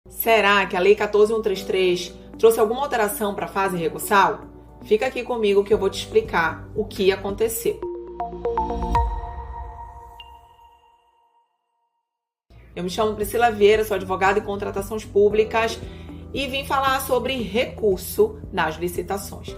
Será que a Lei 14.133 trouxe alguma alteração para a fase recursal? Fica aqui comigo que eu vou te explicar o que aconteceu. Eu me chamo Priscila Vieira, sou advogada em contratações públicas e vim falar sobre recurso nas licitações.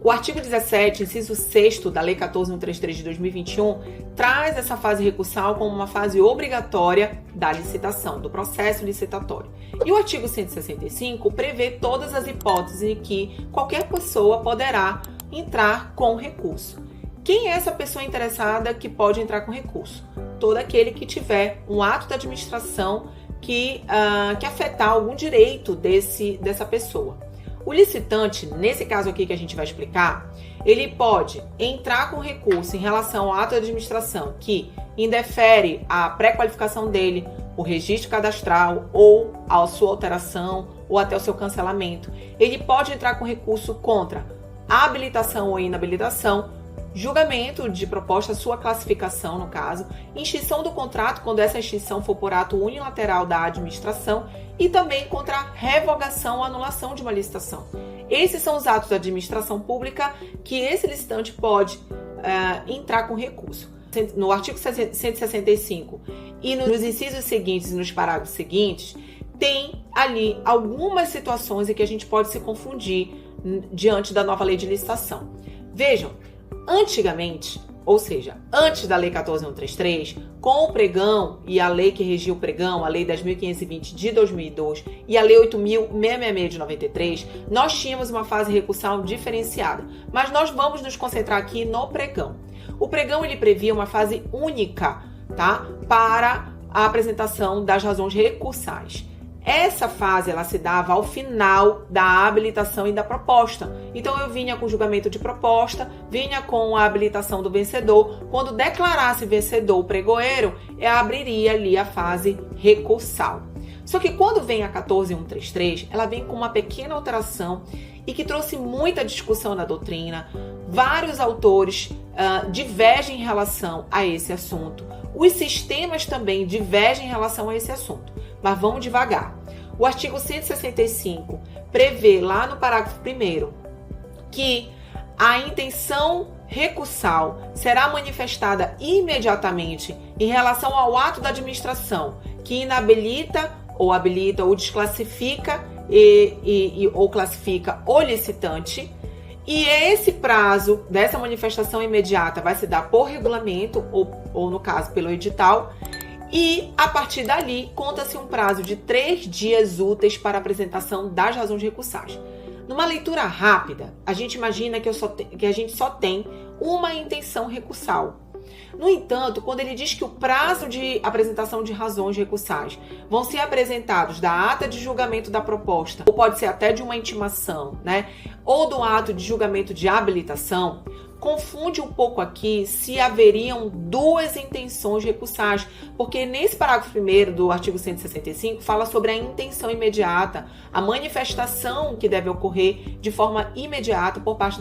O artigo 17, inciso 6º da Lei 14.133 de 2021, traz essa fase recursal como uma fase obrigatória da licitação, do processo licitatório. E o artigo 165 prevê todas as hipóteses em que qualquer pessoa poderá entrar com recurso. Quem é essa pessoa interessada que pode entrar com recurso? Todo aquele que tiver um ato da administração que afetar algum direito dessa pessoa. O licitante, nesse caso aqui que a gente vai explicar, ele pode entrar com recurso em relação ao ato de administração que indefere a pré-qualificação dele, o registro cadastral ou a sua alteração ou até o seu cancelamento. Ele pode entrar com recurso contra a habilitação ou inabilitação, julgamento de proposta, sua classificação no caso, extinção do contrato quando essa extinção for por ato unilateral da administração e também contra a revogação ou anulação de uma licitação. Esses são os atos da administração pública que esse licitante pode entrar com recurso. No artigo 165 e nos incisos seguintes e nos parágrafos seguintes, tem ali algumas situações em que a gente pode se confundir diante da nova lei de licitação. Vejam, antigamente, ou seja, antes da Lei 14.133, com o pregão e a lei que regia o pregão, a Lei 10.520 de 2002 e a Lei 8.666 de 93, nós tínhamos uma fase recursal diferenciada. Mas nós vamos nos concentrar aqui no pregão. O pregão ele previa uma fase única, tá, para a apresentação das razões recursais. Essa fase ela se dava ao final da habilitação e da proposta. Então eu vinha com o julgamento de proposta, vinha com a habilitação do vencedor. Quando declarasse vencedor o pregoeiro, abriria ali a fase recursal. Só que quando vem a 14.133, ela vem com uma pequena alteração e que trouxe muita discussão na doutrina. Vários autores divergem em relação a esse assunto. Os sistemas também divergem em relação a esse assunto. Mas vamos devagar. O artigo 165 prevê lá no parágrafo 1º que a intenção recursal será manifestada imediatamente em relação ao ato da administração que inabilita ou habilita ou desclassifica ou classifica o licitante. E esse prazo dessa manifestação imediata vai se dar por regulamento ou no caso pelo edital. E, a partir dali, conta-se um prazo de 3 dias úteis para a apresentação das razões recursais. Numa leitura rápida, a gente imagina que a gente só tem uma intenção recursal. No entanto, quando ele diz que o prazo de apresentação de razões recursais vão ser apresentados da ata de julgamento da proposta, ou pode ser até de uma intimação, né? Ou do ato de julgamento de habilitação, confunde um pouco aqui se haveriam duas intenções recursais, porque nesse parágrafo 1º do artigo 165 fala sobre a intenção imediata, a manifestação que deve ocorrer de forma imediata por parte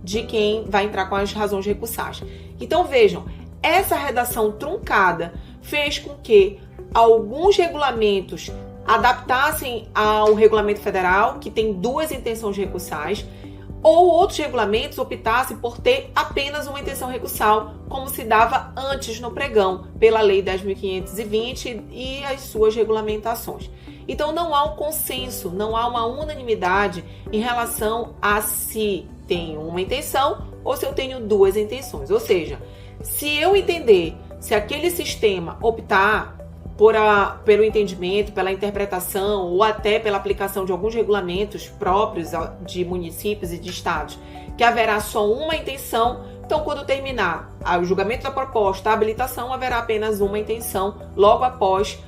de quem vai entrar com as razões recursais. Então vejam, essa redação truncada fez com que alguns regulamentos adaptassem ao regulamento federal, que tem duas intenções recursais, ou outros regulamentos optassem por ter apenas uma intenção recursal, como se dava antes no pregão, pela Lei 10.520 e as suas regulamentações. Então não há um consenso, não há uma unanimidade em relação a se tenho uma intenção ou se eu tenho duas intenções. Ou seja, se eu entender, se aquele sistema optar pelo entendimento, pela interpretação ou até pela aplicação de alguns regulamentos próprios de municípios e de estados, que haverá só uma intenção, então quando terminar o julgamento da proposta, a habilitação, haverá apenas uma intenção logo após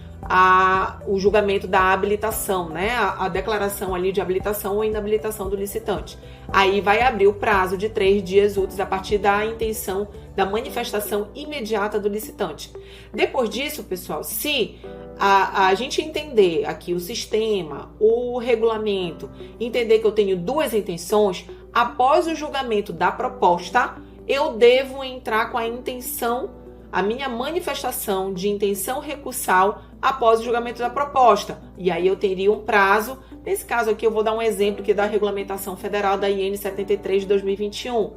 o julgamento da habilitação, né? A declaração ali de habilitação ou inabilitação do licitante. Aí vai abrir o prazo de 3 dias úteis a partir da intenção, da manifestação imediata do licitante. Depois disso, pessoal, se a gente entender aqui o sistema, o regulamento, entender que eu tenho duas intenções, após o julgamento da proposta, eu devo entrar com a intenção, a minha manifestação de intenção recursal após o julgamento da proposta. E aí eu teria um prazo. Nesse caso aqui eu vou dar um exemplo que é da Regulamentação Federal da IN 73 de 2021.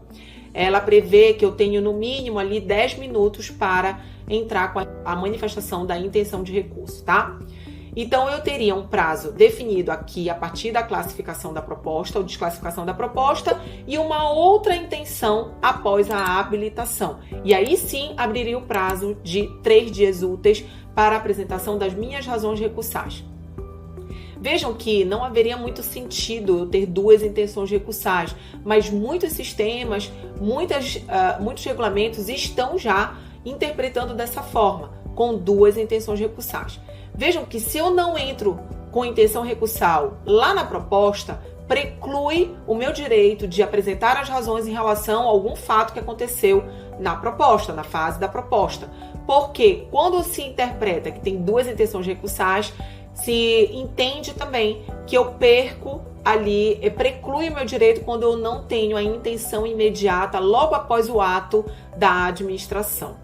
Ela prevê que eu tenho no mínimo ali 10 minutos para entrar com a manifestação da intenção de recurso, tá? Então, eu teria um prazo definido aqui a partir da classificação da proposta ou desclassificação da proposta e uma outra intenção após a habilitação. E aí sim, abriria o prazo de 3 dias úteis para a apresentação das minhas razões recursais. Vejam que não haveria muito sentido eu ter duas intenções recursais, mas muitos sistemas, muitos regulamentos estão já interpretando dessa forma, com duas intenções recursais. Vejam que se eu não entro com intenção recursal lá na proposta, preclui o meu direito de apresentar as razões em relação a algum fato que aconteceu na proposta, na fase da proposta. Porque quando se interpreta que tem duas intenções recursais, se entende também que eu perco ali, preclui o meu direito quando eu não tenho a intenção imediata logo após o ato da administração.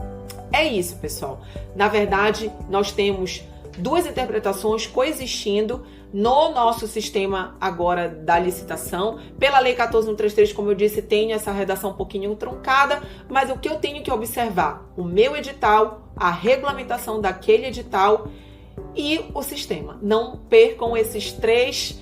É isso, pessoal. Na verdade, nós temos duas interpretações coexistindo no nosso sistema agora da licitação. Pela Lei 14.133, como eu disse, tem essa redação um pouquinho truncada, mas o que eu tenho que observar? O meu edital, a regulamentação daquele edital e o sistema. Não percam esses três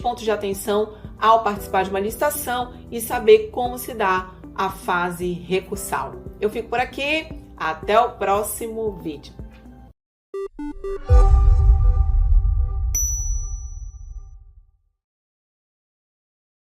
pontos de atenção ao participar de uma licitação e saber como se dá a fase recursal. Eu fico por aqui, até o próximo vídeo.